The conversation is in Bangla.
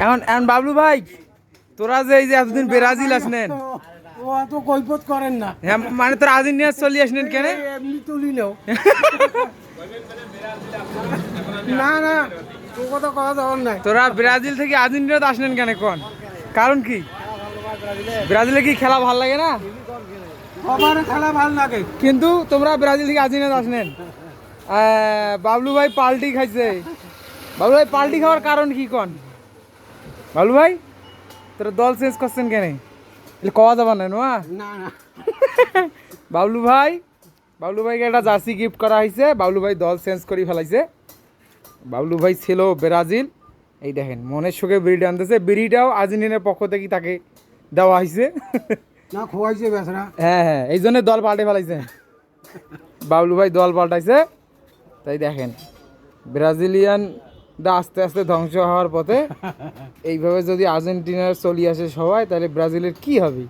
এখন এখন বাবলু ভাই, তোরা যে এই যে এতদিন ব্রাজিল আসলেন, ও এত কৈফত করেন না। হ্যাঁ মানে তোরা আর্জেন্টিনা চলে আসলেন কেন? এমনি তুলি নাও। না না, ও কথা কথা যাওয়ার নাই। তোরা ব্রাজিল থেকে আর্জেন্টিনাতে আসলেন কেন কোন কারণ কি? ব্রাজিলে কি খেলা ভাল লাগে না? সবার খেলা ভাল লাগে, কিন্তু তোমরা ব্রাজিল থেকে আর্জেন্টিনাতে আসলেন। বাবলু ভাই পাল্টি খাইছে। বাবলু ভাই পাল্টি খাওয়ার কারণ কি কোন? বাবলু ভাই তোরা দল চেঞ্জ করছেন কেন? কওয়া যাবে না নোয়া। না না, বাবলু ভাই, বাবলু ভাইকে একটা জার্সি গিফট করা হয়েছে। বাবলু ভাই দল চেঞ্জ করে ফেলাইছে। বাবলু ভাই ছিল ব্রাজিল, এই দেখেন মনের সুখে বিড়িটা আনতেছে। বিড়িটাও আর্জেন্টিনার পক্ষ থেকে তাকে দেওয়া হয়েছে। না খোয়াইছে বেচারা। হ্যাঁ হ্যাঁ, এই জন্য দল পাল্টে ফেলাইছে। বাবলু ভাই দল পাল্টাইছে। তাই দেখেন ব্রাজিলিয়ানরা আস্তে আস্তে ধ্বংস হওয়ার পথে। এইভাবে যদি আর্জেন্টিনার চলে আসে সবাই, তাহলে ব্রাজিলের কি হবে?